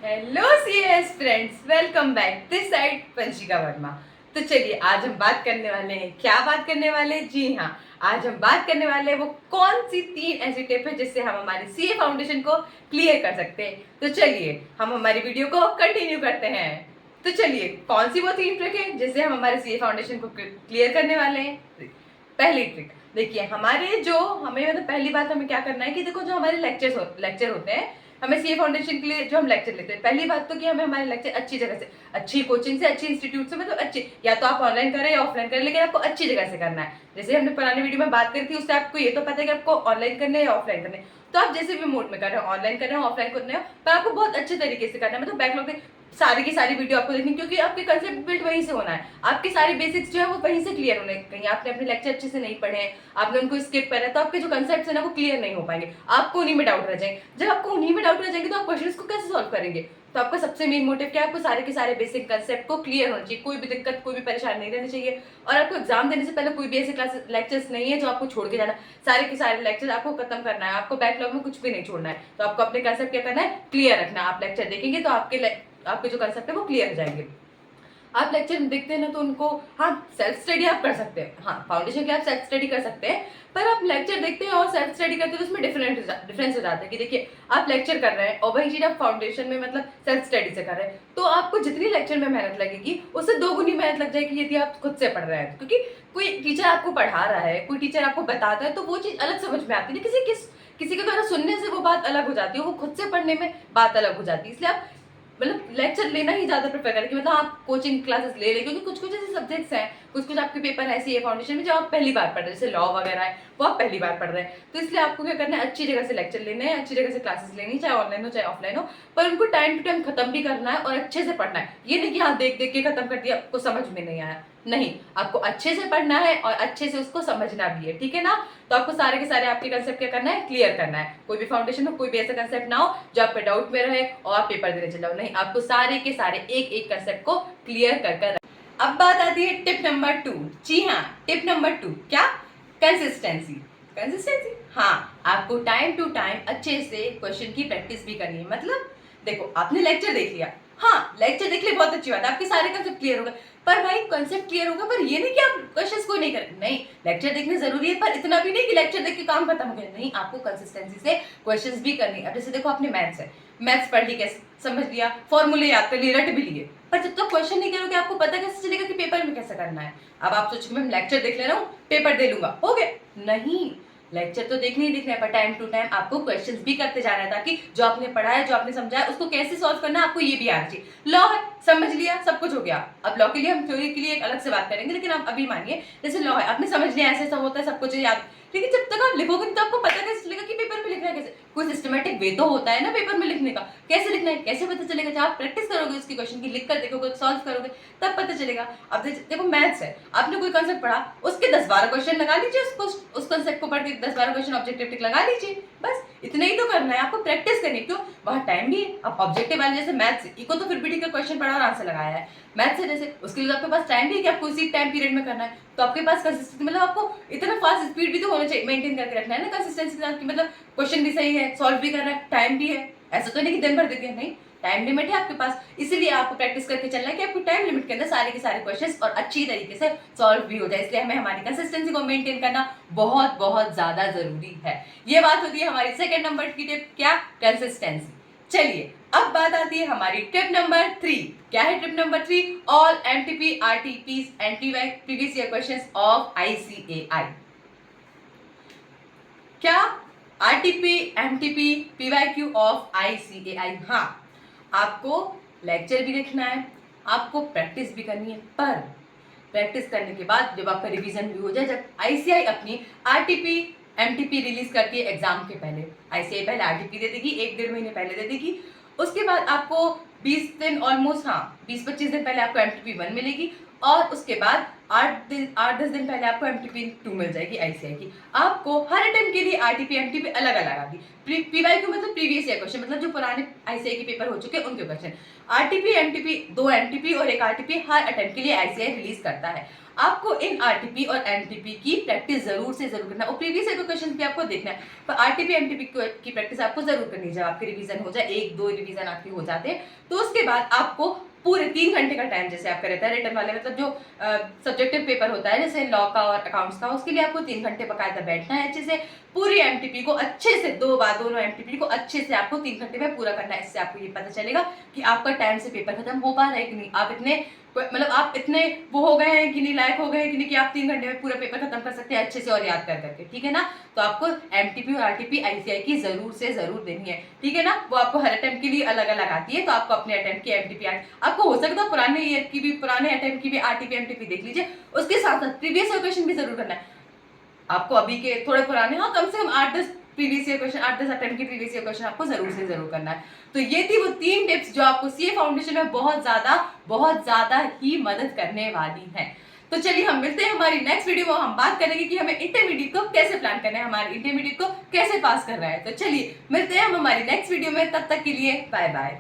Hello CS friends, welcome back this side Vanshika Verma. तो चलिए आज हम बात करने वाले हैं, क्या बात करने वाले हैं? जी हाँ, आज हम बात करने वाले हैं वो कौन सी 3 ऐसी टिप है जिससे हम हमारे सीए फाउंडेशन को क्लियर कर सकते हैं। तो चलिए हम हमारी वीडियो को कंटिन्यू करते हैं। तो चलिए कौन सी वो 3 ट्रिक है जिससे हम हमारे सीए फाउंडेशन को क्लियर करने वाले हैं। पहली ट्रिक देखिए, हमारे जो हमें मतलब पहली बात हमें क्या करना है कि देखो, जो हमारे लेक्चर होते हैं हमें सीए फाउंडेशन के लिए जो हम लेक्चर लेते हैं, पहली बात तो कि हमें हमारे लेक्चर अच्छी जगह से, अच्छी कोचिंग से, अच्छी इंस्टीट्यूट से, मतलब अच्छी, या तो आप ऑनलाइन करें या ऑफलाइन करें, लेकिन आपको अच्छी जगह से करना है। जैसे हमने पुरानी वीडियो में बात करी थी, उससे आपको ये तो पता है कि आपको ऑनलाइन करना है या ऑफलाइन करना है। तो आप जैसे भी मोड में कर रहे हो, ऑनलाइन कर रहे हो, ऑफलाइन कर रहे हो, पर आपको बहुत अच्छे तरीके से करना है। मतलब बैकलॉग में सारी की सारी वीडियो आपको देखनी, क्योंकि आपके कंसेप्ट बिल्ड वहीं से होना है। आपके सारे बेसिक्स जो है वो वहीं से क्लियर होने, कहीं आपने अपने लेक्चर अच्छे से नहीं पढ़े हैं, आपने उनको स्किप करा है, तो आपके जो कंसेप्ट है ना वो क्लियर नहीं हो पाएंगे, आपको उन्हीं में डाउट रह जाएंगे। जब आपको उन्हीं में डाउट रह जाएंगे तो आप क्वेश्चन को कैसे सॉल्व करेंगे? तो आपका सबसे मेन मोटिव क्या है? आपको सारे के सारे बेसिक कंसेप्ट को क्लियर होना चाहिए, कोई भी दिक्कत, कोई भी परेशानी नहीं रहनी चाहिए। और आपको एग्जाम देने से पहले कोई भी ऐसे क्लास लेक्चर्स नहीं है जो आपको छोड़ के जाना। सारे के सारे लेक्चर आपको खत्म करना है, आपको बैकलॉग में कुछ भी नहीं छोड़ना है। तो आपको अपने कंसेप्ट क्या करना है? क्लियर रखना है। आप लेक्चर देखेंगे तो आपके जो कंसेप्ट है वो क्लियर हो जाएंगे। आप लेक्चर देखते हैं ना तो उनको, हाँ सेल्फ स्टडी आप कर सकते हैं, हाँ फाउंडेशन के आप सेल्फ स्टडी कर सकते हैं, पर आप लेक्चर देखते हैं और सेल्फ स्टडी करते हैं तो उसमें डिफरेंस हो जाता है। कि देखिए, आप लेक्चर कर रहे हैं और वही चीज आप फाउंडेशन में मतलब सेल्फ स्टडी से कर रहे हैं, तो आपको जितनी लेक्चर में मेहनत लगेगी उससे 2 गुनी मेहनत लग जाएगी यदि आप खुद से पढ़ रहे हैं। क्योंकि कोई टीचर आपको पढ़ा रहा है, कोई टीचर आपको बताता है, तो वो चीज अलग समझ में आती है। किसी के द्वारा सुनने से वो बात अलग हो जाती है, वो खुद से पढ़ने में बात अलग हो जाती है। इसलिए आप मतलब लेक्चर लेना ही ज्यादा प्रेफर करें, कि मतलब आप कोचिंग क्लासेस ले लें, क्योंकि कुछ कुछ ऐसे सब्जेक्ट्स हैं, कुछ कुछ आपके पेपर ऐसी है फाउंडेशन में जो आप पहली बार पढ़ रहे हैं, जैसे लॉ वगैरह है वो आप पहली बार पढ़ रहे हैं। तो इसलिए आपको क्या करना है? अच्छी जगह से लेक्चर लेने हैं, अच्छी जगह से क्लासेस लेनी, चाहे ऑनलाइन हो चाहे ऑफलाइन हो, पर उनको टाइम टू टाइम खत्म भी करना है और अच्छे से पढ़ना है। ये नहीं कि हाँ देख देख के खत्म कर दिया, आपको समझ में नहीं आया, नहीं, आपको अच्छे से पढ़ना है और अच्छे से उसको समझना भी है, ठीक है ना? तो आपको सारे के सारे आपके कंसेप्ट क्या करना है? क्लियर करना है। कोई भी फाउंडेशन में कोई भी ऐसा कंसेप्ट ना हो जो आप पे डाउट में रहे और आप पेपर देने चले जाओ, नहीं, आपको सारे के सारे एक एक कंसेप्ट को क्लियर कर। अब बात आती है टिप नंबर 2। जी हाँ, टिप नंबर 2 क्या? कंसिस्टेंसी। कंसिस्टेंसी, हाँ, आपको टाइम टू टाइम अच्छे से क्वेश्चन की प्रैक्टिस भी करनी है। मतलब देखो, आपने लेक्चर देख लिया, हाँ लेक्चर देख लिया, बहुत अच्छी बात है, आपके सारे कंसेप्ट क्लियर हो गए, पर भाई कंसेप्ट क्लियर होगा, पर ये नहीं कि आप क्वेश्चंस को नहीं करें, नहीं, लेक्चर देखने जरूरी है, पर इतना भी नहीं कि लेक्चर देख के काम खत्म हो गया, नहीं, आपको कंसिस्टेंसी से क्वेश्चंस भी करनी है। अब जैसे देखो, आपने मैथ्स है, मैथ्स पढ़ ली, कैसे समझ लिया, फॉर्मूले याद कर लिए, रट भी लिए, पर जब तक क्वेश्चन नहीं करोगे आपको पता कैसे चलेगा कि पेपर में कैसे करना है? अब आप सोचोगे मैं लेक्चर देख ले रहा हूँ, पेपर दे लूंगा, हो गया, नहीं, लेक्चर तो देखने ही दिखना है, पर टाइम टू टाइम आपको क्वेश्चंस भी करते जाना है, ताकि जो आपने पढ़ा है, जो आपने समझा है, उसको कैसे सॉल्व करना है आपको ये भी आना चाहिए। लॉ है, समझ लिया, सब कुछ हो गया। अब लॉ के लिए हम थ्योरी के लिए एक अलग से बात करेंगे, लेकिन आप अभी मानिए जैसे लॉ है, आपने समझ लिया ऐसे सब होता है, सब कुछ याद, लेकिन जब तक आप लिखोगे तो आपको पता कैसे चलेगा कि पेपर में लिखना है कैसे? कोई सिस्टमेटिक वे तो होता है ना पेपर में लिखने का, कैसे लिखना है कैसे पता चलेगा? जब आप प्रैक्टिस करोगे उसकी, क्वेश्चन की लिख कर देखोगे, सॉल्व करोगे, तब पता चलेगा। अब देखो, मैथ्स है, आपने कोई कंसेप्ट पढ़ा, उसके 10-12 क्वेश्चन लगा लीजिए, उस कंसेप्ट को पढ़ के 10-12 क्वेश्चन ऑब्जेक्टिव टिक लगा लीजिए, बस इतना ही तो करना है, आपको प्रैक्टिस करनी है। क्यों? वहाँ टाइम भी है। अब ऑब्जेक्टिव वाले जैसे मैथ्स, इको तो फिर भी ठीक है, क्वेश्चन पढ़ा और आंसर लगाया है, मैथ्स है जैसे, उसके लिए तो आपके पास टाइम भी है कि आपको उसी टाइम पीरियड में करना है, तो आपके पास कंसिस्टेंसी, मतलब आपको इतना फास्ट स्पीड भी तो होना चाहिए, मेंटेन करके रखना है ना कंसिस्टेंसी के साथ, मतलब क्वेश्चन भी सही है, सॉल्व भी कर रहा है, टाइम भी है, ऐसा तो नहीं कि दिन भर दे दिया, नहीं, टाइम लिमिट है आपके पास, इसीलिए आपको प्रैक्टिस करके चलना है कि आपको टाइम लिमिट के अंदर सारे के सारे क्वेश्चंस और अच्छी तरीके से सॉल्व भी हो जाए। इसलिए हमें हमारी कंसिस्टेंसी को मेंटेन करना बहुत बहुत ज्यादा जरूरी है। ये बात होती है हमारी सेकंड नंबर की टिप, क्या? कंसिस्टेंसी। चलिए अब बात आती है हमारी टिप नंबर 3। क्या है tip number 3? All MTP RTPs and previous year questions of ICAI. क्या? RTP MTP PYQ of ICAI. हाँ, आपको लेक्चर भी लिखना है, आपको प्रैक्टिस भी करनी है, पर प्रैक्टिस करने के बाद जब आपका रिवीजन भी हो जाए, जब आईसीआई अपनी आरटीपी एमटीपी रिलीज करती है एग्जाम के पहले, आईसीआई पहले आरटीपी दे देगी, 1-1.5 महीने पहले दे देगी, उसके बाद आपको 20 दिन ऑलमोस्ट, हाँ 20-25 दिन पहले आपको एमटीपी 1 मिलेगी, और उसके बाद 8-10 दिन पहले आपको MTP 2 मिल जाएगी ICI की। आपको हर अटेम्प्ट के लिए RTP MTP अलग अलग आगी। PYQ मतलब प्रीवियस ईयर क्वेश्चन, मतलब जो पुराने ICI के पेपर हो चुके हैं उनके क्वेश्चन। RTP MTP 2 MTP और 1 RTP हर अटेम्प्ट के लिए ICI रिलीज करता है। आपको इन RTP और MTP की प्रैक्टिस जरूर से जरूर करना है और प्रीवियस ईयर क्वेश्चन भी आपको देखना है, पर RTP MTP की प्रैक्टिस आपको जरूर करनी है। जब आपके रिवीजन हो जाए, 1-2 रिवीजन आपके हो जाते हैं, तो उसके बाद आपको पूरे 3 घंटे का टाइम जैसे आपका रहता है रिटर्न वाले, मतलब जो सब्जेक्टिव पेपर होता है जैसे लॉ का और अकाउंट्स का, उसके लिए आपको 3 घंटे बकायदा बैठना है अच्छे से। पूरी MTP को अच्छे से दोनों MTP को अच्छे से आपको 3 घंटे में पूरा करना है। इससे आपको ये पता चलेगा कि आपका टाइम से पेपर खत्म हो पा रहा है कि नहीं, आप इतने मतलब आप इतने वो हो गए हैं कि नहीं, लायक हो गए हैं कि नहीं, कि आप 3 घंटे में पूरा पेपर खत्म कर सकते हैं अच्छे से और याद कर करके, ठीक है ना। तो आपको MTP और RTP ICI की जरूर से जरूर देनी है, ठीक है ना। वो आपको हर अटेम्प्ट के लिए अलग अलग आती है, तो आपको अपने अटेम्प्ट की MTP आपको हो सकता है पुराने ईयर की भी, पुराने अटेम्प्ट की भी RTP MTP देख लीजिए। उसके साथ साथ प्रीवियस ईयर क्वेश्चन भी जरूर करना है आपको। अभी के थोड़े पुराने, हाँ, कम से कम 8-10 प्रीवियस ईयर क्वेश्चन, 8-10 अटेम्प्ट की प्रीवियस ईयर क्वेश्चन आपको जरूर से जरूर करना है। तो ये थी वो 3 टिप्स जो आपको CA फाउंडेशन में बहुत ज्यादा ही मदद करने वाली है। तो चलिए हम मिलते हैं हमारी नेक्स्ट वीडियो में। हम बात करेंगे कि हमें इंटरमीडिएट को कैसे प्लान करना है, हमारे इंटरमीडिएट को कैसे पास करना है। तो चलिए मिलते हैं हम हमारी नेक्स्ट वीडियो में, तब तक के लिए बाय बाय।